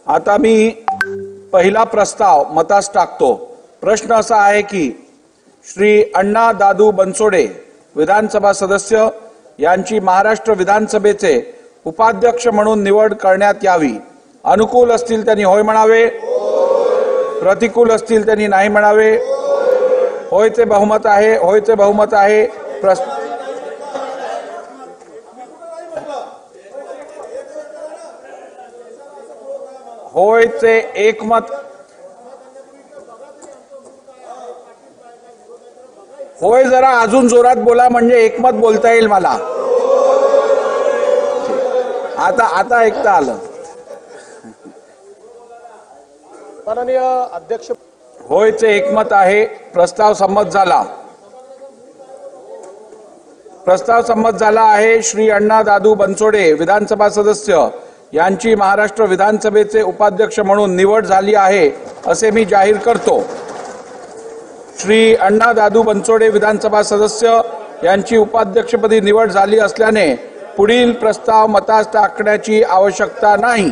आता मी पहिला प्रस्ताव मतास टाकतो। प्रश्न असा आहे की श्री अण्णा दादू बनसोडे विधानसभा सदस्य यांची महाराष्ट्र विधानसभेचे उपाध्यक्ष म्हणून निवड करण्यात यावी। अनुकूल असतील त्यांनी होय म्हणावे, प्रतिकूल असतील त्यांनी नाही म्हणावे। होयचे बहुमत आहे, होयचे बहुमत आहे। होयचे एकमत, होय जरा अजून जोरात बोला म्हणजे एकमत बोलता येईल मला। आता ऐकता आलं। माननीय अध्यक्ष, होयचे एकमत आहे। प्रस्ताव संमत झाला। प्रस्ताव संमत झाला आहे। श्री अण्णा दादू बनसोडे विधानसभा सदस्य यांची महाराष्ट्र विधानसभेचे उपाध्यक्ष म्हणून निवड झाली आहे असे मी जाहीर करतो। श्री अण्णा दादू बनसोडे विधानसभा सदस्य यांची उपाध्यक्षपदी निवड झाली असल्याने पुढील प्रस्ताव मतास टाकण्याची आवश्यकता नाही।